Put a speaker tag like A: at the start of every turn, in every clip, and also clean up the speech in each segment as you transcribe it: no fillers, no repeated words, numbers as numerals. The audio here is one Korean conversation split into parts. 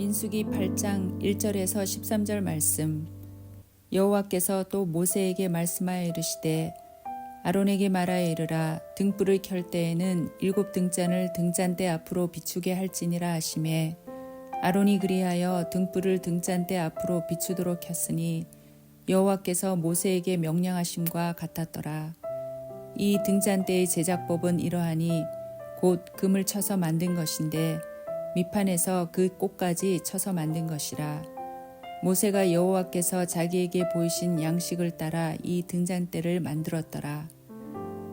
A: 민수기 8장 1절에서 13절 말씀. 여호와께서 또 모세에게 말씀하여 이르시되 아론에게 말하여 이르라. 등불을 켤 때에는 7 등잔을 등잔대 앞으로 비추게 할지니라 하시매 아론이 그리하여 등불을 등잔대 앞으로 비추도록 켰으니 여호와께서 모세에게 명령하심과 같았더라. 이 등잔대의 제작법은 이러하니 곧 금을 쳐서 만든 것인데 밑판에서 그 꼭까지 쳐서 만든 것이라. 모세가 여호와께서 자기에게 보이신 양식을 따라 이 등잔대를 만들었더라.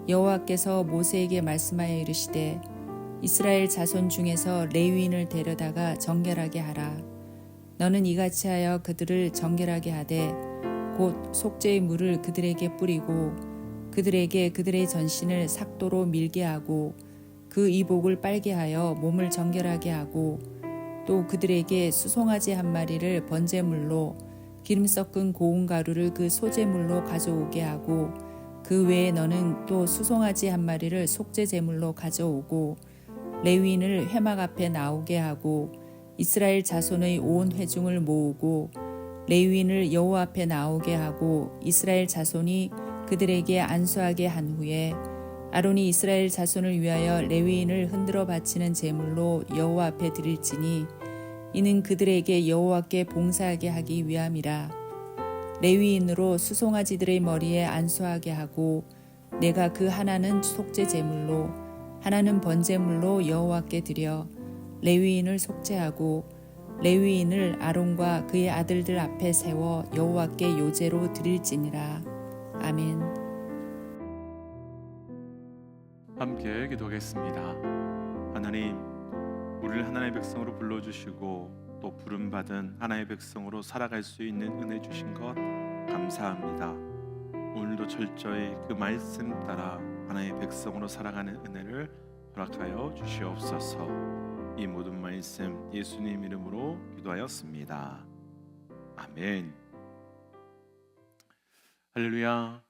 A: 여호와께서 모세에게 말씀하여 이르시되 이스라엘 자손 중에서 레위인을 데려다가 정결하게 하라. 너는 이같이 하여 그들을 정결하게 하되 곧 속죄의 물을 그들에게 뿌리고 그들에게 그들의 전신을 삭도로 밀게 하고 그 이복을 빨게 하여 몸을 정결하게 하고 또 그들에게 수송아지 한 마리를 번제물로 기름 섞은 고운 가루를 그 소제물로 가져오게 하고 그 외에 너는 또 수송아지 한 마리를 속죄 제물로 가져오고 레위인을 회막 앞에 나오게 하고 이스라엘 자손의 온 회중을 모으고 레위인을 여호와 앞에 나오게 하고 이스라엘 자손이 그들에게 안수하게 한 후에 아론이 이스라엘 자손을 위하여 레위인을 흔들어 바치는 제물로 여호와 앞에 드릴지니 이는 그들에게 여호와께 봉사하게 하기 위함이라. 레위인으로 수송아지들의 머리에 안수하게 하고 내가 그 하나는 속죄 제물로 하나는 번제물로 여호와께 드려 레위인을 속죄하고 레위인을 아론과 그의 아들들 앞에 세워 여호와께 요제로 드릴지니라. 아멘.
B: 함께 기도하겠습니다. 하나님, 우리를 하나님의 백성으로 불러주시고 또 부름받은 하나님의 백성으로 살아갈 수 있는 은혜 주신 것 감사합니다. 오늘도 철저히 그 말씀 따라 하나님의 백성으로 살아가는 은혜를 허락하여 주시옵소서. 이 모든 말씀 예수님 이름으로 기도하였습니다. 아멘. 할렐루야.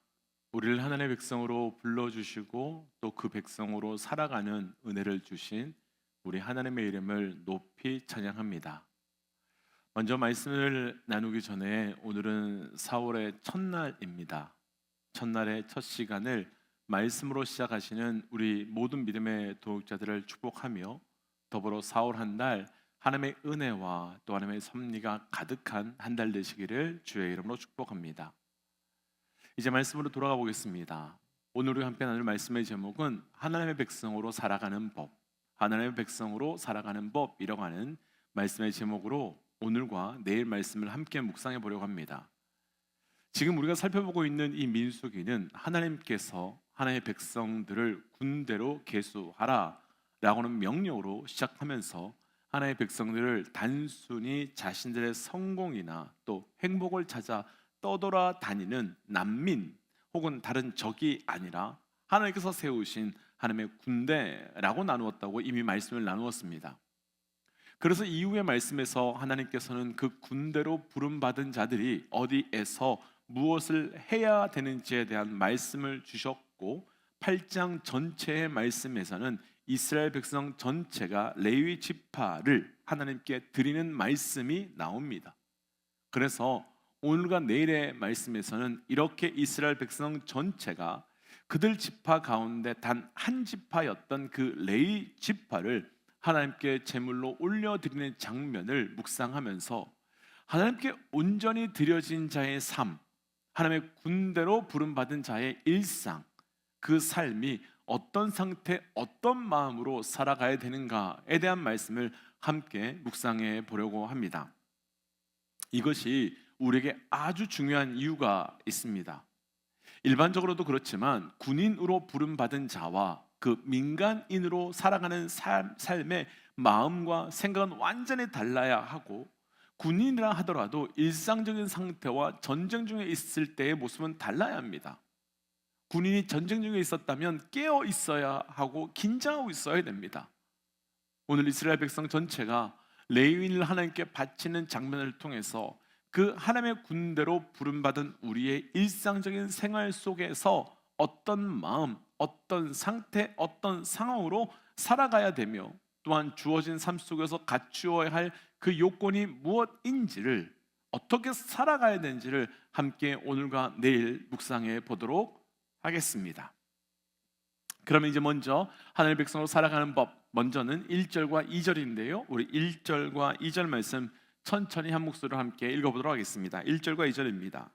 B: 우리를 하나님의 백성으로 불러주시고 또 그 백성으로 살아가는 은혜를 주신 우리 하나님의 이름을 높이 찬양합니다. 먼저 말씀을 나누기 전에 오늘은 4월의 첫날입니다. 첫날의 첫 시간을 말씀으로 시작하시는 우리 모든 믿음의 도역자들을 축복하며 더불어 4월 한 달 하나님의 은혜와 또 하나님의 섭리가 가득한 한 달 되시기를 주의 이름으로 축복합니다. 이제 말씀으로 돌아가 보겠습니다. 오늘 우리 함께 나눌 말씀의 제목은 하나님의 백성으로 살아가는 법, 하나님의 백성으로 살아가는 법이라고 하는 말씀의 제목으로 오늘과 내일 말씀을 함께 묵상해 보려고 합니다. 지금 우리가 살펴보고 있는 이 민수기는 하나님께서 하나님의 백성들을 군대로 계수하라 라고는 명령으로 시작하면서 하나님의 백성들을 단순히 자신들의 성공이나 또 행복을 찾아 떠돌아다니는 난민 혹은 다른 적이 아니라 하나님께서 세우신 하나님의 군대라고 나누었다고 이미 말씀을 나누었습니다. 그래서 이후의 말씀에서 하나님께서는 그 군대로 부름받은 자들이 어디에서 무엇을 해야 되는지에 대한 말씀을 주셨고 8장 전체의 말씀에서는 이스라엘 백성 전체가 레위 지파를 하나님께 드리는 말씀이 나옵니다. 그래서 오늘과 내일의 말씀에서는 이렇게 이스라엘 백성 전체가 그들 지파 가운데 단 한 지파였던 그 레위 지파를 하나님께 제물로 올려드리는 장면을 묵상하면서 하나님께 온전히 드려진 자의 삶, 하나님의 군대로 부름받은 자의 일상, 그 삶이 어떤 상태, 어떤 마음으로 살아가야 되는가에 대한 말씀을 함께 묵상해 보려고 합니다. 이것이 우리에게 아주 중요한 이유가 있습니다. 일반적으로도 그렇지만 군인으로 부름받은 자와 그 민간인으로 살아가는 삶의 마음과 생각은 완전히 달라야 하고 군인이라 하더라도 일상적인 상태와 전쟁 중에 있을 때의 모습은 달라야 합니다. 군인이 전쟁 중에 있었다면 깨어 있어야 하고 긴장하고 있어야 됩니다. 오늘 이스라엘 백성 전체가 레위인을 하나님께 바치는 장면을 통해서 그 하나님의 군대로 부름받은 우리의 일상적인 생활 속에서 어떤 마음, 어떤 상태, 어떤 상황으로 살아가야 되며 또한 주어진 삶 속에서 갖추어야 할 그 요건이 무엇인지를, 어떻게 살아가야 되는지를 함께 오늘과 내일 묵상해 보도록 하겠습니다. 그러면 이제 먼저 하나님의 백성으로 살아가는 법, 먼저는 1절과 2절인데요 우리 1절과 2절 말씀 천천히 한 목소리로 함께 읽어보도록 하겠습니다. 1절과 2절입니다.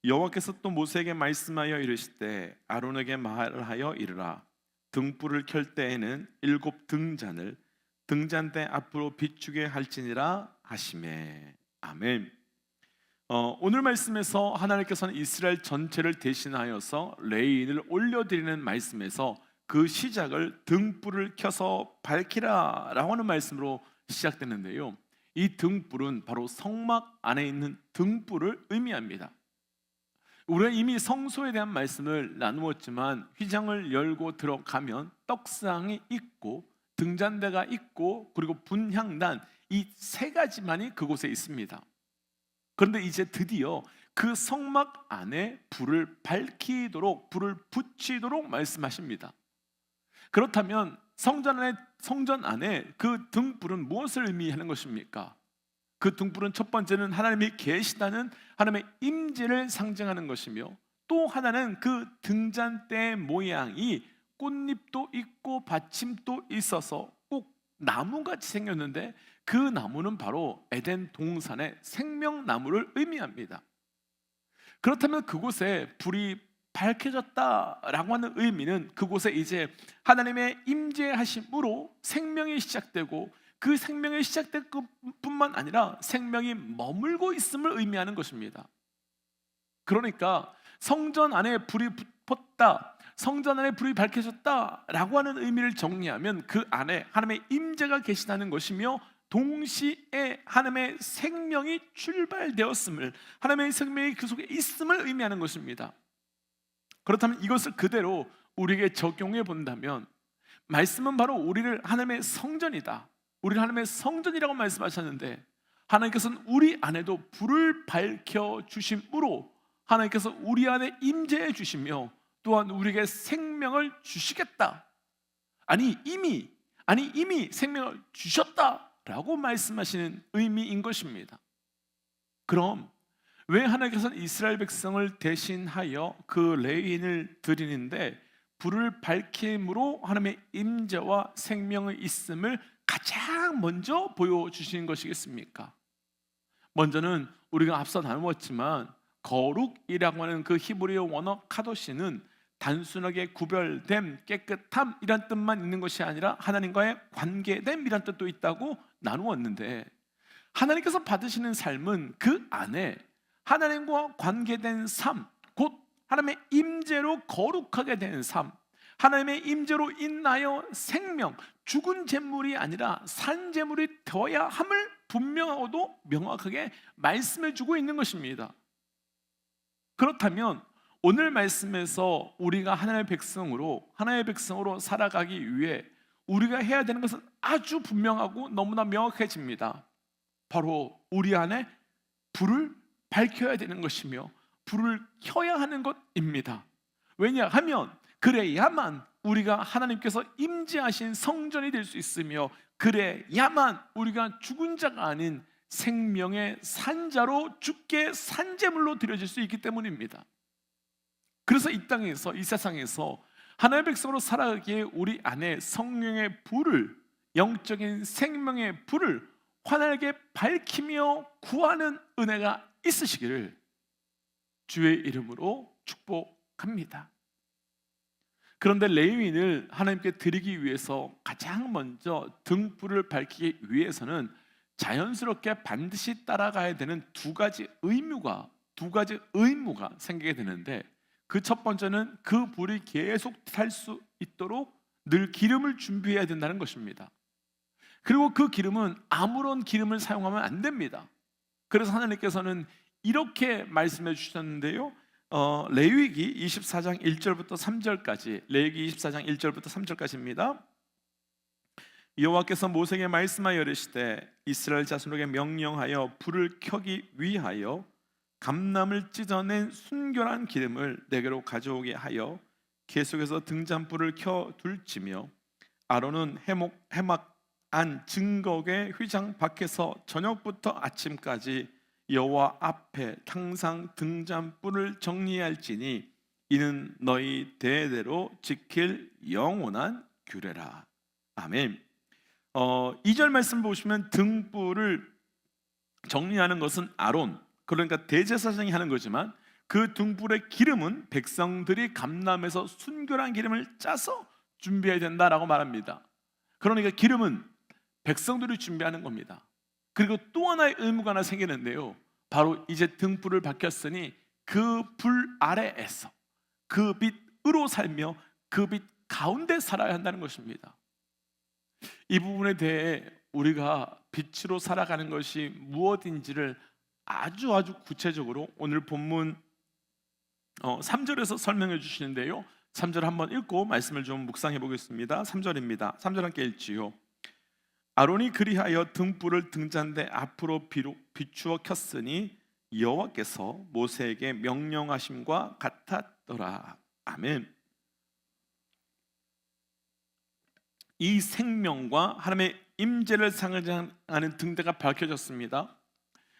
B: 여호와께서 또 모세에게 말씀하여 이르시되 아론에게 말하여 이르라. 등불을 켤 때에는 7 등잔을 등잔대 앞으로 비추게 할지니라 하시매. 아멘. 오늘 말씀에서 하나님께서는 이스라엘 전체를 대신하여서 레위인을 올려드리는 말씀에서 그 시작을 등불을 켜서 밝히라 라고 하는 말씀으로 시작되는데요, 이 등불은 바로 성막 안에 있는 등불을 의미합니다. 우리가 이미 성소에 대한 말씀을 나누었지만 휘장을 열고 들어가면 떡상이 있고 등잔대가 있고 그리고 분향단, 이 3가지만이 그곳에 있습니다. 그런데 이제 드디어 그 성막 안에 불을 밝히도록, 불을 붙이도록 말씀하십니다. 그렇다면 성전 안에 그 등불은 무엇을 의미하는 것입니까? 그 등불은 첫 번째는 하나님이 계시다는 하나님의 임재를 상징하는 것이며, 또 하나는 그 등잔대 모양이 꽃잎도 있고 받침도 있어서 꼭 나무같이 생겼는데 그 나무는 바로 에덴 동산의 생명나무를 의미합니다. 그렇다면 그곳에 불이 밝혀졌다라고 하는 의미는 그곳에 이제 하나님의 임재하심으로 생명이 시작되고, 그 생명이 시작될 뿐만 아니라 생명이 머물고 있음을 의미하는 것입니다. 그러니까 성전 안에 불이 붙었다, 성전 안에 불이 밝혀졌다라고 하는 의미를 정리하면 그 안에 하나님의 임재가 계시다는 것이며, 동시에 하나님의 생명이 출발되었음을, 하나님의 생명이 그 속에 있음을 의미하는 것입니다. 그렇다면 이것을 그대로 우리에게 적용해 본다면, 말씀은 바로 우리를 하나님의 성전이다, 우리를 하나님의 성전이라고 말씀하셨는데, 하나님께서는 우리 안에도 불을 밝혀 주심으로 하나님께서 우리 안에 임재해 주시며 또한 우리에게 생명을 주시겠다, 아니 이미 생명을 주셨다라고 말씀하시는 의미인 것입니다. 그럼 왜 하나님께서는 이스라엘 백성을 대신하여 그 레위인을 드리는데 불을 밝힘으로 하나님의 임재와 생명의 있음을 가장 먼저 보여주시는 것이겠습니까? 먼저는 우리가 앞서 나누었지만 거룩이라고 하는 그 히브리어 원어 카도시는 단순하게 구별됨, 깨끗함 이란 뜻만 있는 것이 아니라 하나님과의 관계됨 이란 뜻도 있다고 나누었는데, 하나님께서 받으시는 삶은 그 안에 하나님과 관계된 삶, 곧 하나님의 임재로 거룩하게 된 삶, 하나님의 임재로 인하여 생명, 죽은 재물이 아니라 산 재물이 되어야 함을 분명하고도 명확하게 말씀해 주고 있는 것입니다. 그렇다면 오늘 말씀에서 우리가 하나님의 백성으로 살아가기 위해 우리가 해야 되는 것은 아주 분명하고 너무나 명확해집니다. 바로 우리 안에 불을 밝혀야 되는 것이며 불을 켜야 하는 것입니다. 왜냐하면 그래야만 우리가 하나님께서 임재하신 성전이 될 수 있으며, 그래야만 우리가 죽은 자가 아닌 생명의 산자로 주께 산제물로 드려질 수 있기 때문입니다. 그래서 이 땅에서, 이 세상에서 하나님의 백성으로 살아가기에 우리 안에 성령의 불을, 영적인 생명의 불을 환하게 밝히며 구하는 은혜가 있으시기를 주의 이름으로 축복합니다. 그런데 레위인을 하나님께 드리기 위해서 가장 먼저 등불을 밝히기 위해서는 자연스럽게 반드시 따라가야 되는 두 가지 의무가 생기게 되는데, 그 첫 번째는 그 불이 계속 살 수 있도록 늘 기름을 준비해야 된다는 것입니다. 그리고 그 기름은 아무런 기름을 사용하면 안 됩니다. 그래서 하나님께서는 이렇게 말씀해 주셨는데요, 레위기 24장 1절부터 3절까지, 레위기 24장 1절부터 3절까지입니다. 여호와께서 모세에게 말씀하여 이르시되 이스라엘 자손에게 명령하여 불을 켜기 위하여 감람을 찢어낸 순결한 기름을 내게로 가져오게 하여 계속해서 등잔불을 켜 둘지며 아론은 해막한 증거의 휘장 밖에서 저녁부터 아침까지 여호와 앞에 항상 등잔불을 정리할지니 이는 너희 대대로 지킬 영원한 규례라. 아멘. 2절 말씀 보시면 등불을 정리하는 것은 아론, 그러니까 대제사장이 하는 거지만 그 등불의 기름은 백성들이 감람해서 순결한 기름을 짜서 준비해야 된다라고 말합니다. 그러니까 기름은 백성들이 준비하는 겁니다. 그리고 또 하나의 의무가 하나 생기는데요, 바로 이제 등불을 밝혔으니 그 불 아래에서 그 빛으로 살며 그 빛 가운데 살아야 한다는 것입니다. 이 부분에 대해 우리가 빛으로 살아가는 것이 무엇인지를 아주 구체적으로 오늘 본문 3절에서 설명해 주시는데요, 3절 한번 읽고 말씀을 좀 묵상해 보겠습니다. 3절입니다. 3절 함께 읽지요. 아론이 그리하여 등불을 등잔대 앞으로 비추어 켰으니 여호와께서 모세에게 명령하심과 같았더라. 아멘. 이 생명과 하나님의 임재를 상징하는 등대가 밝혀졌습니다.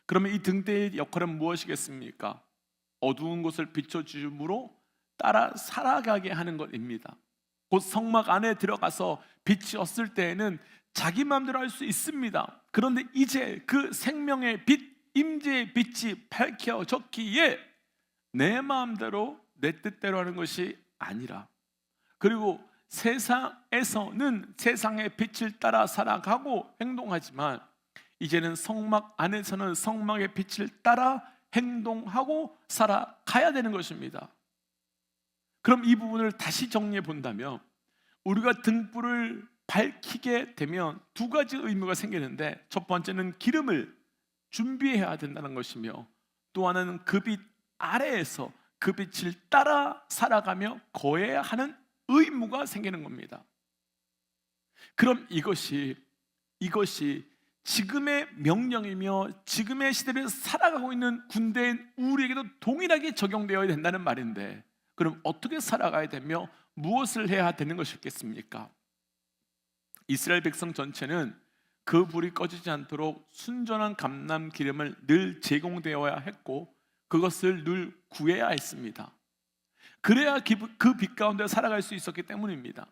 B: 그러면 이 등대의 역할은 무엇이겠습니까? 어두운 곳을 비춰줌으로 따라 살아가게 하는 것입니다. 곧 성막 안에 들어가서 빛이 없을 때에는 자기 마음대로 할 수 있습니다. 그런데 이제 그 생명의 빛, 임재의 빛이 밝혀졌기에 내 마음대로 내 뜻대로 하는 것이 아니라, 그리고 세상에서는 세상의 빛을 따라 살아가고 행동하지만 이제는 성막 안에서는 성막의 빛을 따라 행동하고 살아가야 되는 것입니다. 그럼 이 부분을 다시 정리해 본다면, 우리가 등불을 밝히게 되면 두 가지 의무가 생기는데, 첫 번째는 기름을 준비해야 된다는 것이며, 또 하나는 그 빛 아래에서 그 빛을 따라 살아가며 거해야 하는 의무가 생기는 겁니다. 그럼 이것이 지금의 명령이며 지금의 시대를 살아가고 있는 군대인 우리에게도 동일하게 적용되어야 된다는 말인데, 그럼 어떻게 살아가야 되며 무엇을 해야 되는 것이겠습니까? 이스라엘 백성 전체는 그 불이 꺼지지 않도록 순전한 감람 기름을 늘 제공되어야 했고, 그것을 늘 구해야 했습니다. 그래야 그 빛 가운데 살아갈 수 있었기 때문입니다.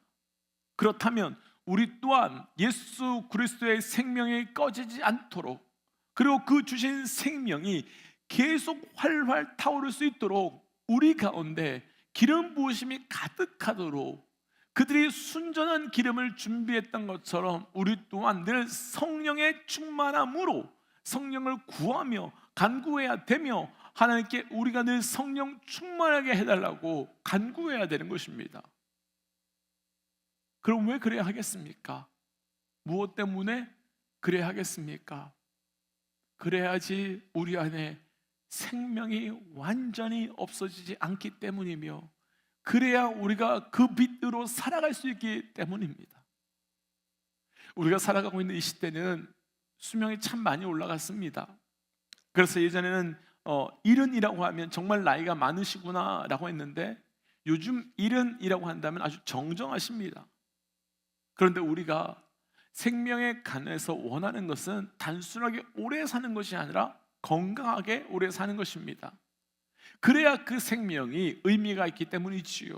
B: 그렇다면 우리 또한 예수 그리스도의 생명이 꺼지지 않도록, 그리고 그 주신 생명이 계속 활활 타오를 수 있도록 우리 가운데 기름 부으심이 가득하도록 그들이 순전한 기름을 준비했던 것처럼 우리 또한 늘 성령의 충만함으로 성령을 구하며 간구해야 되며, 하나님께 우리가 늘 성령 충만하게 해달라고 간구해야 되는 것입니다. 그럼 왜 그래야 하겠습니까? 무엇 때문에 그래야 하겠습니까? 그래야지 우리 안에 생명이 완전히 없어지지 않기 때문이며, 그래야 우리가 그 빛으로 살아갈 수 있기 때문입니다. 우리가 살아가고 있는 이 시대는 수명이 참 많이 올라갔습니다. 그래서 예전에는 일흔이라고 하면 정말 나이가 많으시구나 라고 했는데, 요즘 일흔이라고 한다면 아주 정정하십니다. 그런데 우리가 생명의 간에서 원하는 것은 단순하게 오래 사는 것이 아니라 건강하게 오래 사는 것입니다. 그래야 그 생명이 의미가 있기 때문이지요.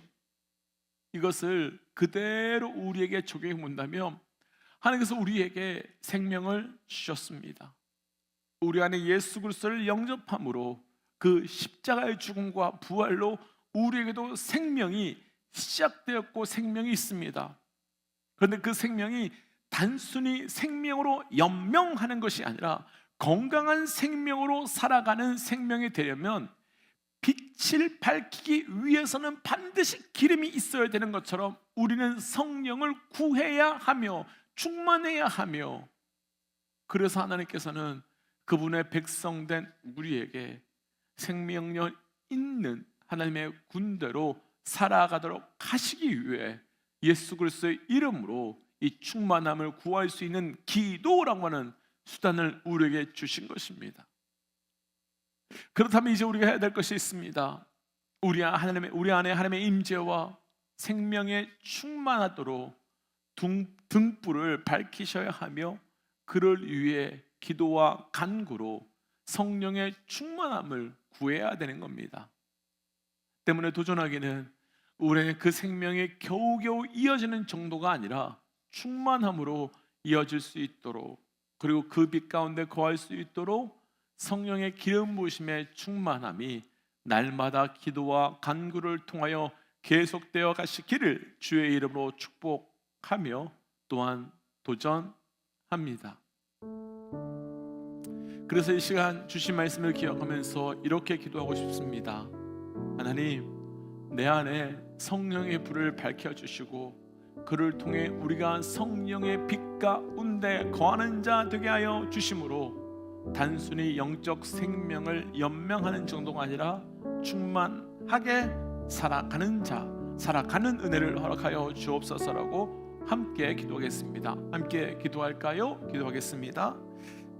B: 이것을 그대로 우리에게 적용해 본다면, 하나님께서 우리에게 생명을 주셨습니다. 우리 안에 예수 그리스도를 영접함으로 그 십자가의 죽음과 부활로 우리에게도 생명이 시작되었고 생명이 있습니다. 그런데 그 생명이 단순히 생명으로 연명하는 것이 아니라 건강한 생명으로 살아가는 생명이 되려면 빛을 밝히기 위해서는 반드시 기름이 있어야 되는 것처럼 우리는 성령을 구해야 하며 충만해야 하며, 그래서 하나님께서는 그분의 백성된 우리에게 생명력 있는 하나님의 군대로 살아가도록 하시기 위해 예수 그리스도의 이름으로 이 충만함을 구할 수 있는 기도라고 하는 수단을 우리에게 주신 것입니다. 그렇다면 이제 우리가 해야 될 것이 있습니다. 우리 안에 하나님의 임재와 생명에 충만하도록 등불을 밝히셔야 하며 그를 위해 기도와 간구로 성령의 충만함을 구해야 되는 겁니다. 때문에 도전하기는 우리의 그 생명이 겨우겨우 이어지는 정도가 아니라 충만함으로 이어질 수 있도록, 그리고 그 빛 가운데 거할 수 있도록 성령의 기름 부으심의 충만함이 날마다 기도와 간구를 통하여 계속되어 가시기를 주의 이름으로 축복하며 또한 도전합니다. 그래서 이 시간 주신 말씀을 기억하면서 이렇게 기도하고 싶습니다. 하나님, 내 안에 성령의 불을 밝혀주시고 그를 통해 우리가 성령의 빛 가운데 거하는 자 되게 하여 주심으로 단순히 영적 생명을 연명하는 정도가 아니라 충만하게 살아가는 자, 살아가는 은혜를 허락하여 주옵소서라고 함께 기도하겠습니다. 함께 기도할까요? 기도하겠습니다.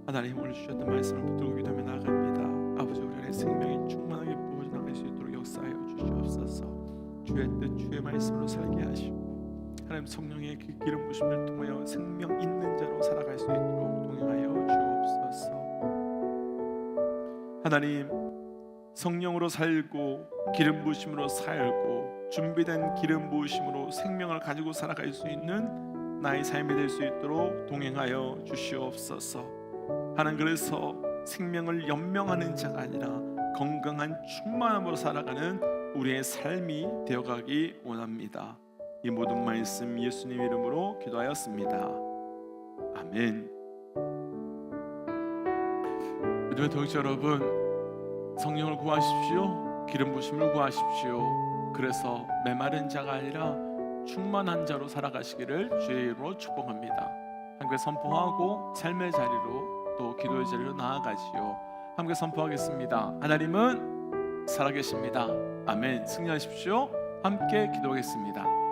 B: 하나님, 오늘 주셨던 말씀을 붙들고 기도하며 나아갑니다. 아버지, 우리 안에 생명이 충만하게 부어져 나갈 수 있도록 역사하여 주시옵소서. 주의 뜻, 주의 말씀으로 살게 하시고 하나님 성령의 그 기름 부심을 통하여 생명 있는 자로 살아갈 수 있도록 동행하여 주옵소서. 하나님, 성령으로 살고 기름 부심으로 살고 준비된 기름 부심으로 생명을 가지고 살아갈 수 있는 나의 삶이 될 수 있도록 동행하여 주시옵소서. 하나님, 그래서 생명을 연명하는 자가 아니라 건강한 충만함으로 살아가는 우리의 삶이 되어가기 원합니다. 이 모든 말씀 예수님 이름으로 기도하였습니다. 아멘. 요즘에 동역자 여러분, 성령을 구하십시오. 기름 부심을 구하십시오. 그래서 메마른 자가 아니라 충만한 자로 살아가시기를 주의 이름으로 축복합니다. 함께 선포하고 삶의 자리로 또 기도의 자리로 나아가지요. 함께 선포하겠습니다. 하나님은 살아계십니다. 아멘. 승리하십시오. 함께 기도하겠습니다.